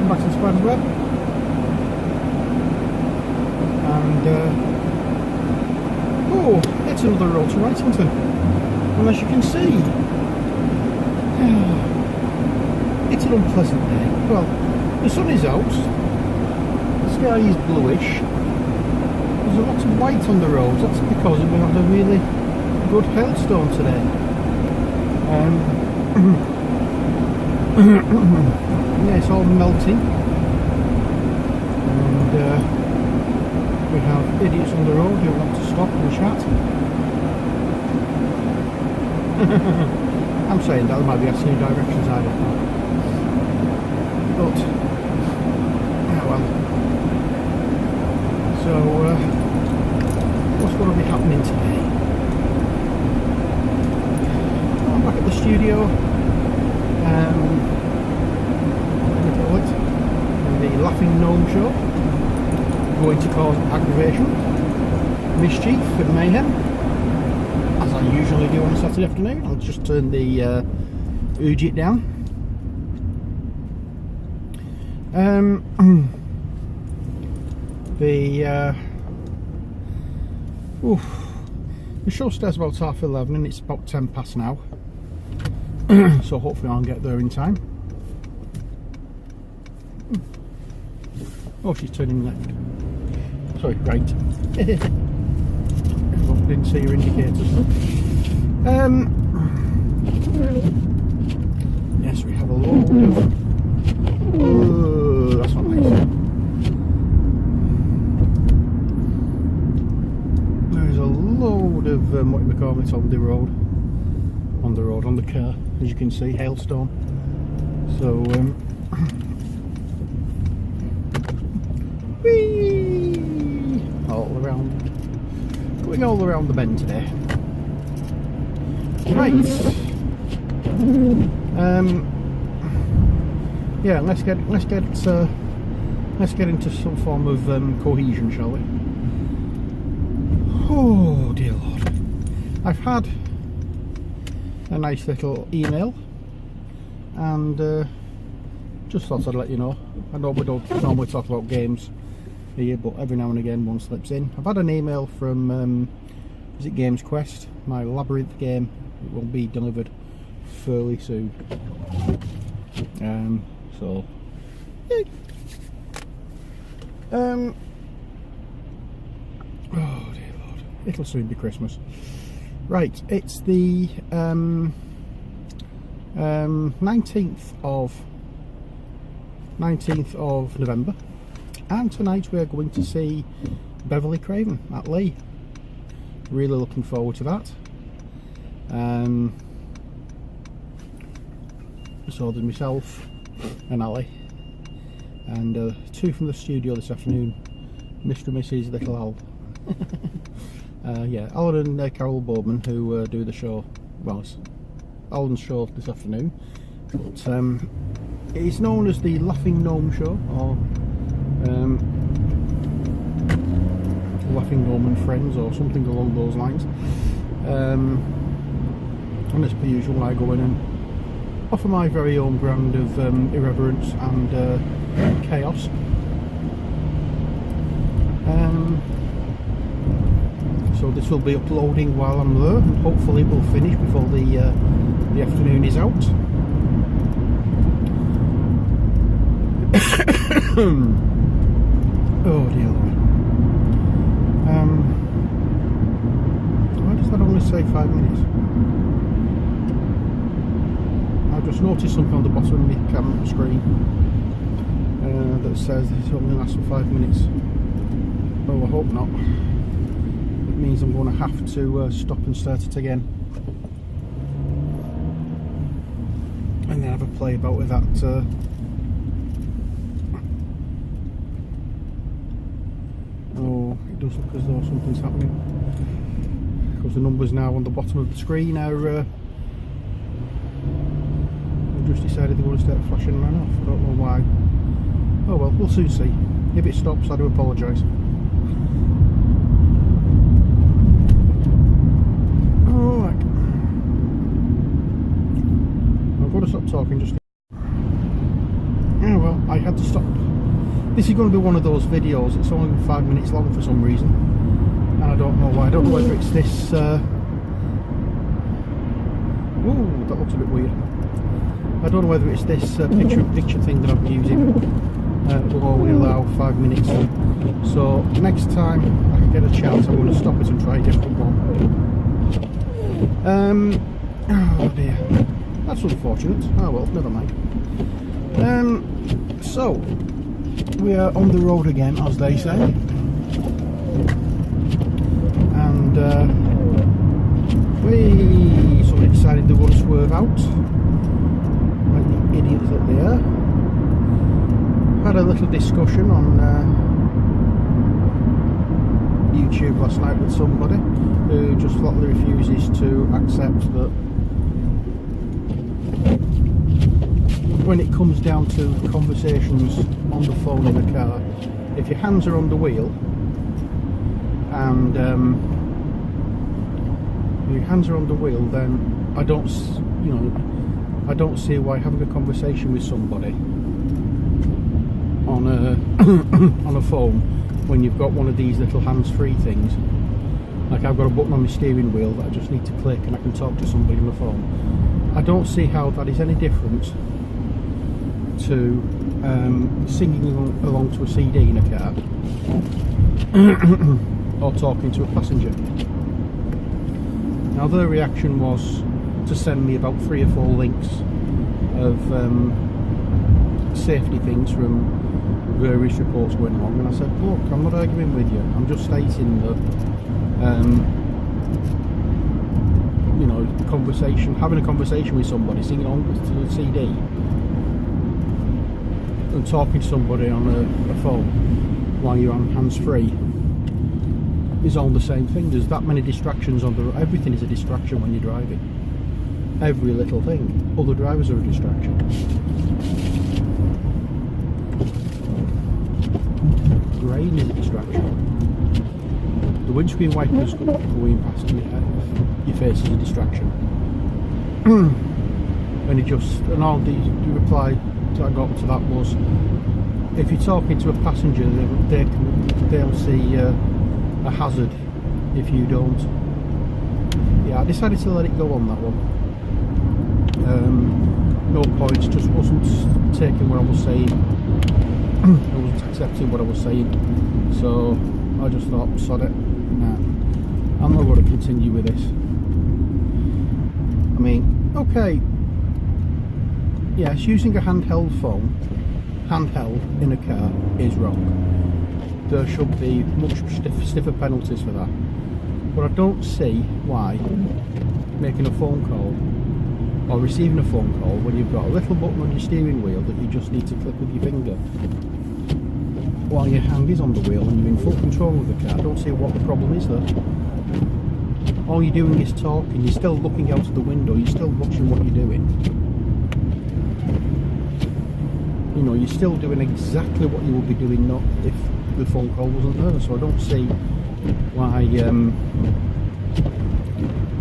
welcome back to the Spider's Web. And oh, it's another road to Wrightington. And as you can see, it's an unpleasant day. Well, the sun is out, the sky is bluish, there's a lot of white on the roads. That's because we had a really good hailstorm today. Yeah, it's all melting, and we have idiots on the road who want to stop and chat. I'm saying that they might be asking you directions, I don't know. But, yeah, well. So, what's going to be happening today? I'm back at the studio. The Laughing Gnome Show, going to cause aggravation, mischief and mayhem, as I usually do on a Saturday afternoon. I'll just turn the Ujit down. The show starts about 11:30 and it's about 10 past now, so hopefully I'll get there in time. Oh, she's turning left. Sorry, right. Didn't see your indicators. Yes, we have a load of... that's not nice. There's a load of, what do we call it, on the road. On the car, as you can see, hailstorm. So, all around, going all around the bend today. Right. Yeah, let's get into some form of cohesion, shall we? Oh dear Lord, I've had a nice little email, and just thought I'd let you know. I know we don't normally talk about games here, but every now and again one slips in. I've had an email from is it Games Quest, my Labyrinth game. It will be delivered fairly soon. So yay. Oh dear Lord, it'll soon be Christmas. Right, it's the 19th of November, and tonight we are going to see Beverly Craven at Lee. Really looking forward to that. So there's myself and Ali, and two from the studio this afternoon, Mr. and Mrs. Little Al. Yeah, Alan and Carol Bowman, who do the show. Well, it's Alan's show this afternoon, but it's known as the Laughing Gnome Show, or Laughing Gnome and Friends, or something along those lines. And as per usual, I go in and offer my very own brand of irreverence and chaos. So this will be uploading while I'm there, and hopefully it will finish before the afternoon is out. Oh dear Lord. Why does that only say 5 minutes? I've just noticed something on the bottom of my camera screen that says it only lasts for 5 minutes. Oh, I hope not. It means I'm going to have to stop and start it again, and then have a play about with that. Oh, it does look as though something's happening, because the numbers now on the bottom of the screen are just decided they want to start flashing and run off. I don't know why. Oh well, we'll soon see. If it stops, I do apologise. Alright, I'm going to stop talking just. Oh well. I had to stop. This is going to be one of those videos. It's only 5 minutes long for some reason, and I don't know why. I don't know whether it's this. Ooh, that looks a bit weird. I don't know whether it's this picture-in-picture thing that I'm using. Will only allow 5 minutes. So next time I can get a chance, I'm going to stop it and try a different one. Oh dear, that's unfortunate. Oh well, never mind. So we are on the road again, as they say, and somebody decided they want to swerve out, like the idiots that they are. Had a little discussion on YouTube last night with somebody who just flatly refuses to accept that when it comes down to conversations on the phone in a car, if your hands are on the wheel and then I don't see why having a conversation with somebody on a on a phone when you've got one of these little hands-free things. Like I've got a button on my steering wheel that I just need to click and I can talk to somebody on the phone. I don't see how that is any different to singing along to a CD in a car or talking to a passenger. Now their reaction was to send me about 3 or 4 links of safety things from various reports going along, and I said, look, I'm not arguing with you, I'm just stating that having a conversation with somebody, singing along to the CD and talking to somebody on a phone while you're on hands-free is all the same thing. There's that many distractions on the road. Everything is a distraction when you're driving. Every little thing. Other drivers are a distraction. Rain is a distraction. The windscreen wipers going past your face is a distraction. And all the reply that I got to that was, if you're talking to a passenger, they'll see a hazard if you don't. Yeah, I decided to let it go on that one. No points, just wasn't taking what I was saying. I wasn't accepting what I was saying, so I just thought, sod it, nah, I'm not going to continue with this. I mean, okay, yes, using a handheld phone, in a car, is wrong. There should be much stiffer penalties for that. But I don't see why making a phone call or receiving a phone call when you've got a little button on your steering wheel that you just need to click with your finger while your hand is on the wheel and you're in full control of the car. I don't see what the problem is there. All you're doing is talking, you're still looking out of the window, you're still watching what you're doing. You know, you're still doing exactly what you would be doing not if the phone call wasn't there, so I don't see why,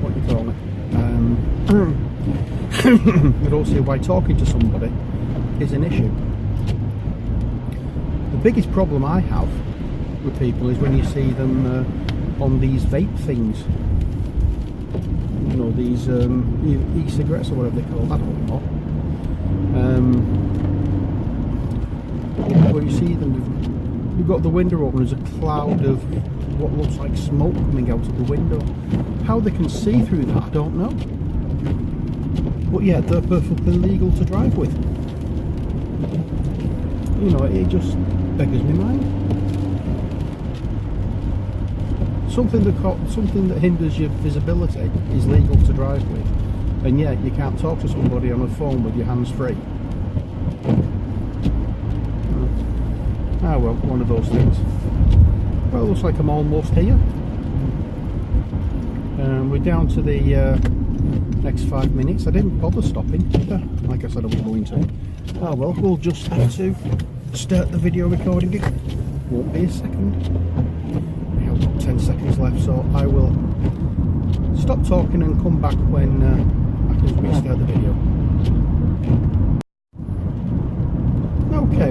what do you call it? I don't see why talking to somebody is an issue. The biggest problem I have with people is when you see them on these vape things. You know, these e-cigarettes or whatever they're called, I don't know. Where you see them, you've got the window open, there's a cloud of what looks like smoke coming out of the window. How they can see through that, I don't know. But yeah, they're perfectly legal to drive with. You know, it just beggars my mind. Something that hinders your visibility is legal to drive with, and yet you can't talk to somebody on a phone with your hands free. Ah well, one of those things. Well, it looks like I'm almost here. We're down to the next 5 minutes. I didn't bother stopping, like I said I was going to. Ah well, we'll just have to start the video recording again. Won't be a second. We have got 10 seconds left, so I will stop talking and come back when I can restart the video. Okay,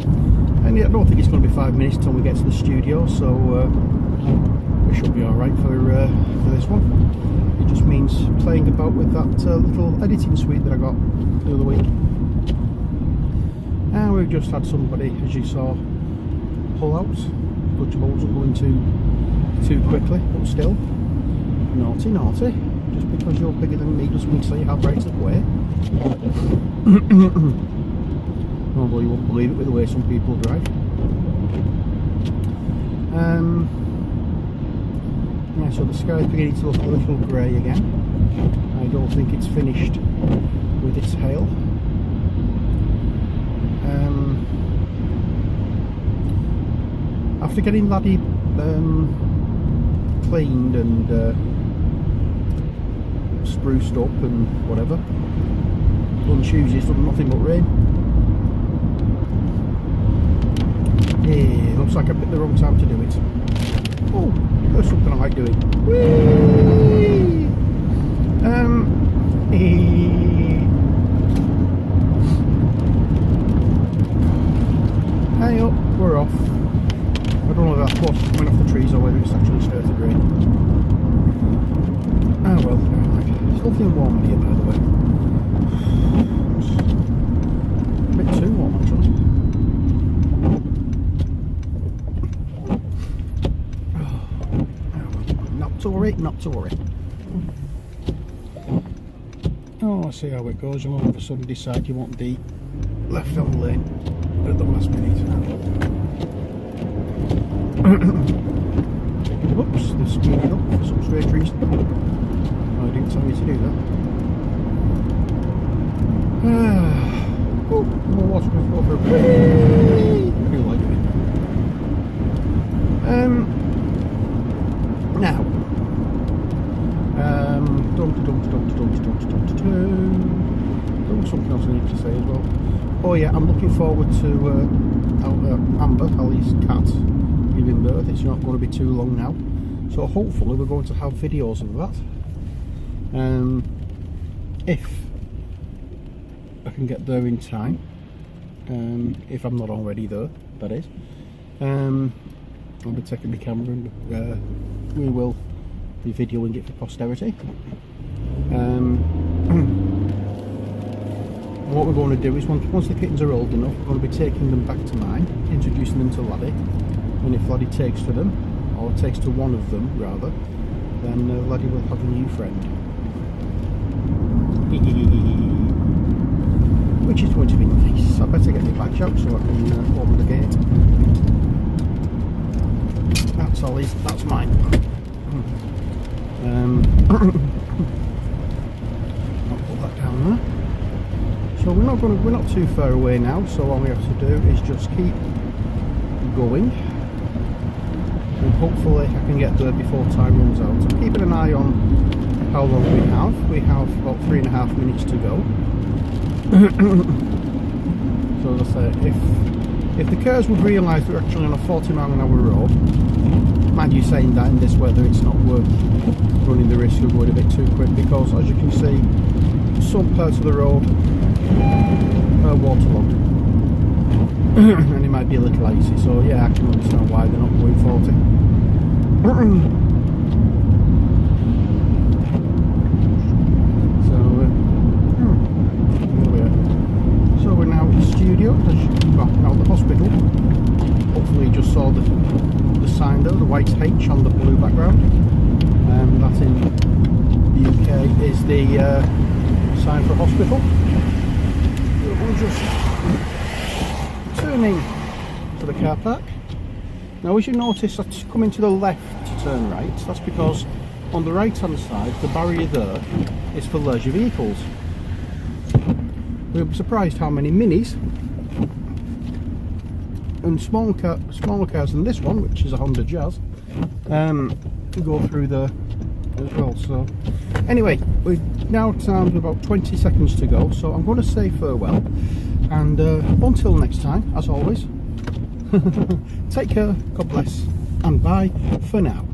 And yeah, I don't think it's going to be 5 minutes till we get to the studio, so we should be alright for this one. It just means playing about with that little editing suite that I got the other week. And we've just had somebody, as you saw, pull out. Good job I wasn't going too quickly, but still, naughty, naughty. Just because you're bigger than me doesn't mean to say you have rights of way. Although you won't believe it with the way some people drive. Yeah, so the sky's beginning to look a little grey again. I don't think it's finished with its hail. After getting Laddie cleaned and spruced up and whatever, on Tuesday it's done nothing but rain. Yeah, looks like I picked the wrong time to do it. Oh, there's something I like doing. Whee! Hey up, we're off. I don't know if that's what's coming off the trees or whether it's actually started raining. Oh well, it's lovely and warm in here, by the way. It's a bit too warm actually. Not to worry, not to worry. Oh, I'll see how it goes. You'll all of a sudden decide you want the left-hand lane at the last minute. Oops, they're speeding up for some strange reason. Oh, I didn't tell you to do that. Oh, more water going to go for a break. I do like it. Now, something else I need to say as well. Oh yeah, I'm looking forward to Amber, Hallie's cat, giving birth. It's not going to be too long now, so hopefully we're going to have videos of that. If I can get there in time, if I'm not already there, that is. I'll be taking the camera and we will be videoing it for posterity. What we're going to do is once the kittens are old enough, we're going to be taking them back to mine, introducing them to Laddie, and if Laddie takes to them, or takes to one of them rather, then Laddie will have a new friend. Which is going to be nice. I better get the badge out so I can open the gate. That's Ollie's, that's mine. I'll put that down there. So we're not too far away now, so all we have to do is just keep going. And hopefully I can get there before time runs out. So keeping an eye on how long we have. We have about 3.5 minutes to go. So as I say, if the cars would realise we're actually on a 40-mile-an-hour road, mind you saying that in this weather it's not worth running the risk of going a bit too quick, because as you can see, some parts of the road are waterlogged and it might be a little icy, so yeah, I can understand why they're not going 40. So we're now at the studio, well, now at the hospital. Hopefully you just saw the sign there, the white H on the blue background. That in the UK is the sign for hospital. We're just turning to the car park. Now as you notice, that's coming to the left to turn right. That's because on the right hand side, the barrier there is for leisure vehicles. We were surprised how many minis and smaller cars than this one, which is a Honda Jazz, go through there as well. So anyway, we're now down to about 20 seconds to go, so I'm going to say farewell, and until next time, as always, take care, God bless, and bye for now.